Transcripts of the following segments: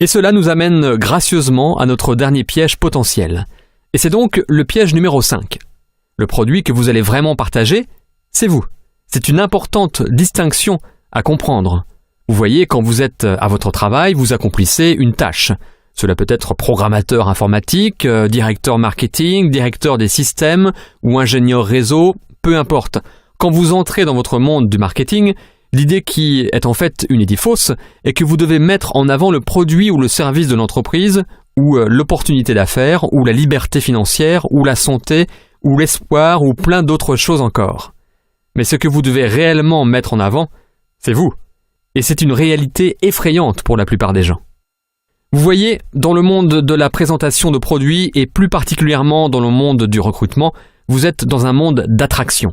Et cela nous amène gracieusement à notre dernier piège potentiel. Et c'est donc le piège numéro 5. Le produit que vous allez vraiment partager, c'est vous. C'est une importante distinction à comprendre. Vous voyez, quand vous êtes à votre travail, vous accomplissez une tâche. Cela peut être programmateur informatique, directeur marketing, directeur des systèmes ou ingénieur réseau, peu importe. Quand vous entrez dans votre monde du marketing, l'idée qui est en fait une idée fausse est que vous devez mettre en avant le produit ou le service de l'entreprise, ou l'opportunité d'affaires, ou la liberté financière, ou la santé, ou l'espoir, ou plein d'autres choses encore. Mais ce que vous devez réellement mettre en avant, c'est vous. Et c'est une réalité effrayante pour la plupart des gens. Vous voyez, dans le monde de la présentation de produits, et plus particulièrement dans le monde du recrutement, vous êtes dans un monde d'attraction.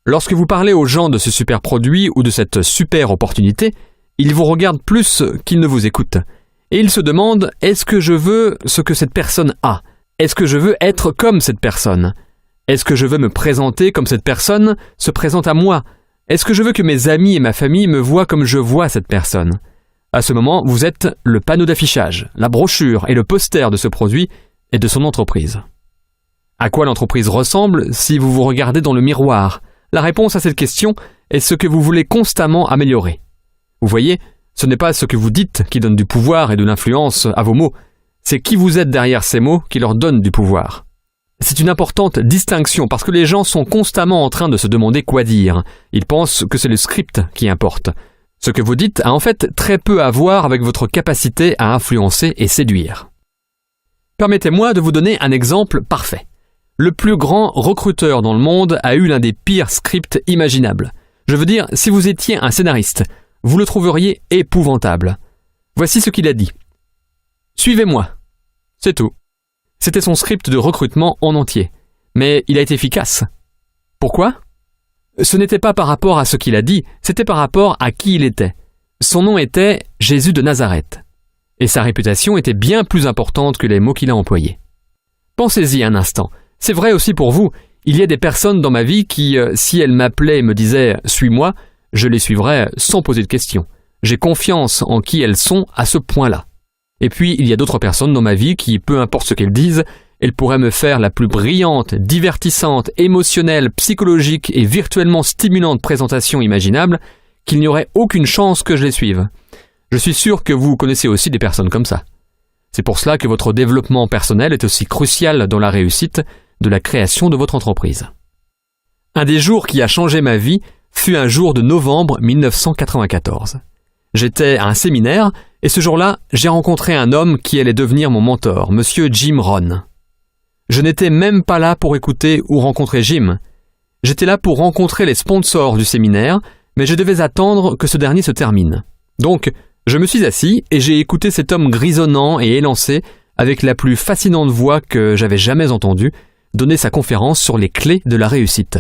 Lorsque vous parlez aux gens de ce super produit ou de cette super opportunité, ils vous regardent plus qu'ils ne vous écoutent. Et ils se demandent, est-ce que je veux ce que cette personne a? Est-ce que je veux être comme cette personne? Est-ce que je veux me présenter comme cette personne se présente à moi? Est-ce que je veux que mes amis et ma famille me voient comme je vois cette personne? À ce moment, vous êtes le panneau d'affichage, la brochure et le poster de ce produit et de son entreprise. À quoi l'entreprise ressemble si vous vous regardez dans le miroir? La réponse à cette question est ce que vous voulez constamment améliorer. Vous voyez, ce n'est pas ce que vous dites qui donne du pouvoir et de l'influence à vos mots, c'est qui vous êtes derrière ces mots qui leur donne du pouvoir. C'est une importante distinction parce que les gens sont constamment en train de se demander quoi dire. Ils pensent que c'est le script qui importe. Ce que vous dites a en fait très peu à voir avec votre capacité à influencer et séduire. Permettez-moi de vous donner un exemple parfait. Le plus grand recruteur dans le monde a eu l'un des pires scripts imaginables. Je veux dire, si vous étiez un scénariste, vous le trouveriez épouvantable. Voici ce qu'il a dit. « Suivez-moi. » C'est tout. C'était son script de recrutement en entier. Mais il a été efficace. Pourquoi? Ce n'était pas par rapport à ce qu'il a dit, c'était par rapport à qui il était. Son nom était Jésus de Nazareth. Et sa réputation était bien plus importante que les mots qu'il a employés. Pensez-y un instant. C'est vrai aussi pour vous. Il y a des personnes dans ma vie qui, si elles m'appelaient et me disaient « suis-moi », je les suivrais sans poser de questions. J'ai confiance en qui elles sont à ce point-là. Et puis, il y a d'autres personnes dans ma vie qui, peu importe ce qu'elles disent, elles pourraient me faire la plus brillante, divertissante, émotionnelle, psychologique et virtuellement stimulante présentation imaginable, qu'il n'y aurait aucune chance que je les suive. Je suis sûr que vous connaissez aussi des personnes comme ça. C'est pour cela que votre développement personnel est aussi crucial dans la réussite de la création de votre entreprise. Un des jours qui a changé ma vie fut un jour de novembre 1994. J'étais à un séminaire et ce jour-là, j'ai rencontré un homme qui allait devenir mon mentor, Monsieur Jim Rohn. Je n'étais même pas là pour écouter ou rencontrer Jim. J'étais là pour rencontrer les sponsors du séminaire, mais je devais attendre que ce dernier se termine. Donc, je me suis assis et j'ai écouté cet homme grisonnant et élancé, avec la plus fascinante voix que j'avais jamais entendue, donner sa conférence sur les clés de la réussite.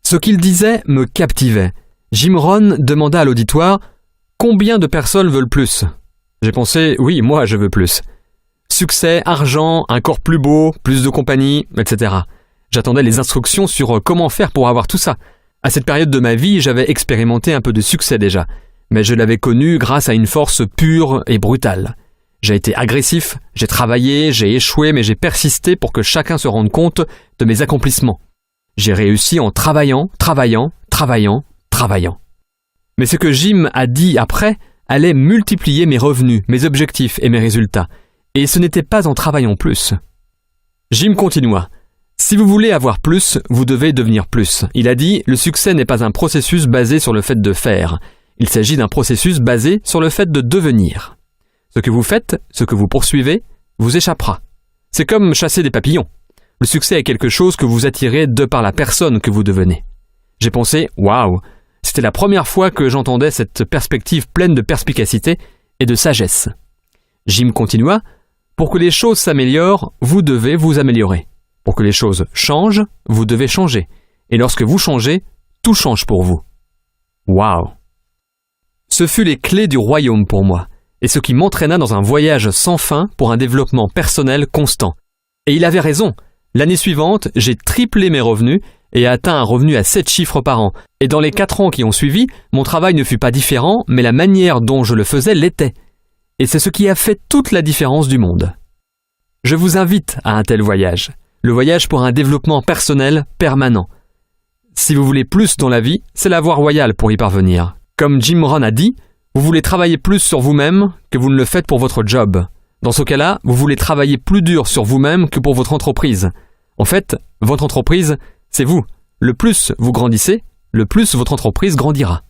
Ce qu'il disait me captivait. Jim Rohn demanda à l'auditoire « Combien de personnes veulent plus ?» J'ai pensé « Oui, moi je veux plus. » Succès, argent, un corps plus beau, plus de compagnie, etc. J'attendais les instructions sur comment faire pour avoir tout ça. À cette période de ma vie, j'avais expérimenté un peu de succès déjà, mais je l'avais connu grâce à une force pure et brutale. J'ai été agressif, j'ai travaillé, j'ai échoué, mais j'ai persisté pour que chacun se rende compte de mes accomplissements. J'ai réussi en travaillant. Mais ce que Jim a dit après allait multiplier mes revenus, mes objectifs et mes résultats. Et ce n'était pas en travaillant plus. Jim continua. Si vous voulez avoir plus, vous devez devenir plus. Il a dit, le succès n'est pas un processus basé sur le fait de faire. Il s'agit d'un processus basé sur le fait de devenir. Ce que vous faites, ce que vous poursuivez, vous échappera. C'est comme chasser des papillons. Le succès est quelque chose que vous attirez de par la personne que vous devenez. J'ai pensé, waouh, c'était la première fois que j'entendais cette perspective pleine de perspicacité et de sagesse. Jim continua, pour que les choses s'améliorent, vous devez vous améliorer. Pour que les choses changent, vous devez changer. Et lorsque vous changez, tout change pour vous. Waouh! Ce fut les clés du royaume pour moi, et ce qui m'entraîna dans un voyage sans fin pour un développement personnel constant. Et il avait raison. L'année suivante, j'ai triplé mes revenus et atteint un revenu à 7 chiffres par an. Et dans les 4 ans qui ont suivi, mon travail ne fut pas différent, mais la manière dont je le faisais l'était. Et c'est ce qui a fait toute la différence du monde. Je vous invite à un tel voyage, le voyage pour un développement personnel permanent. Si vous voulez plus dans la vie, c'est la voie royale pour y parvenir. Comme Jim Rohn a dit, vous voulez travailler plus sur vous-même que vous ne le faites pour votre job. Dans ce cas-là, vous voulez travailler plus dur sur vous-même que pour votre entreprise. En fait, votre entreprise, c'est vous. Le plus vous grandissez, le plus votre entreprise grandira.